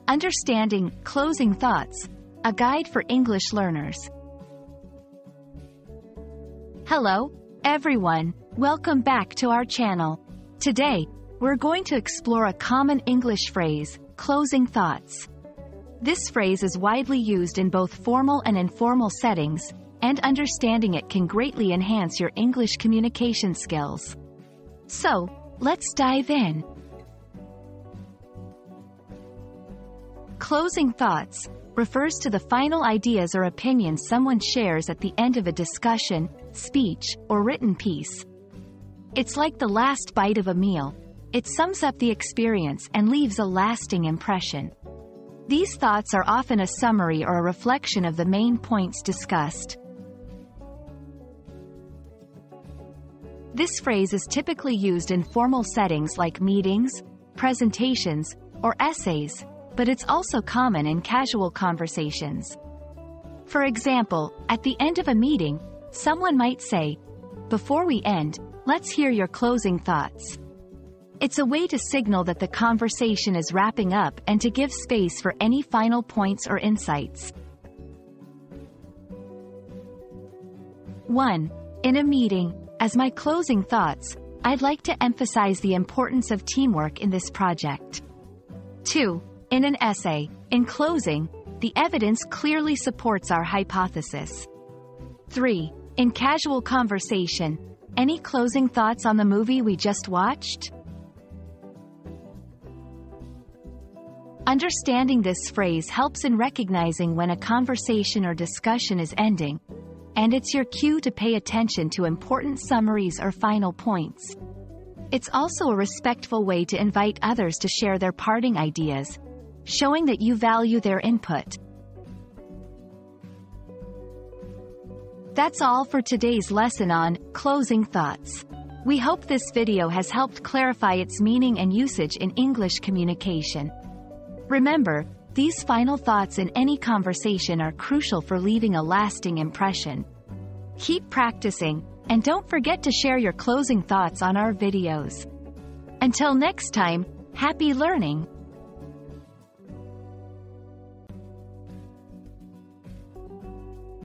Understanding closing thoughts, a guide for English learners. Hello, everyone. Welcome back to our channel. Today, we're going to explore a common English phrase, closing thoughts. This phrase is widely used in both formal and informal settings, and understanding it can greatly enhance your English communication skills. So, let's dive in. Closing thoughts refers to the final ideas or opinions someone shares at the end of a discussion, speech, or written piece. It's like the last bite of a meal. It sums up the experience and leaves a lasting impression. These thoughts are often a summary or a reflection of the main points discussed. This phrase is typically used in formal settings like meetings, presentations, or essays, but it's also common in casual conversations. For example, at the end of a meeting, someone might say, "Before we end, let's hear your closing thoughts." It's a way to signal that the conversation is wrapping up and to give space for any final points or insights. 1. In a meeting, as my closing thoughts, I'd like to emphasize the importance of teamwork in this project. 2. In an essay, in closing, the evidence clearly supports our hypothesis. 3. In casual conversation, any closing thoughts on the movie we just watched? Understanding this phrase helps in recognizing when a conversation or discussion is ending, and it's your cue to pay attention to important summaries or final points. It's also a respectful way to invite others to share their parting ideas, showing that you value their input. That's all for today's lesson on closing thoughts. We hope this video has helped clarify its meaning and usage in English communication. Remember, these final thoughts in any conversation are crucial for leaving a lasting impression. Keep practicing, and don't forget to share your closing thoughts on our videos. Until next time, happy learning!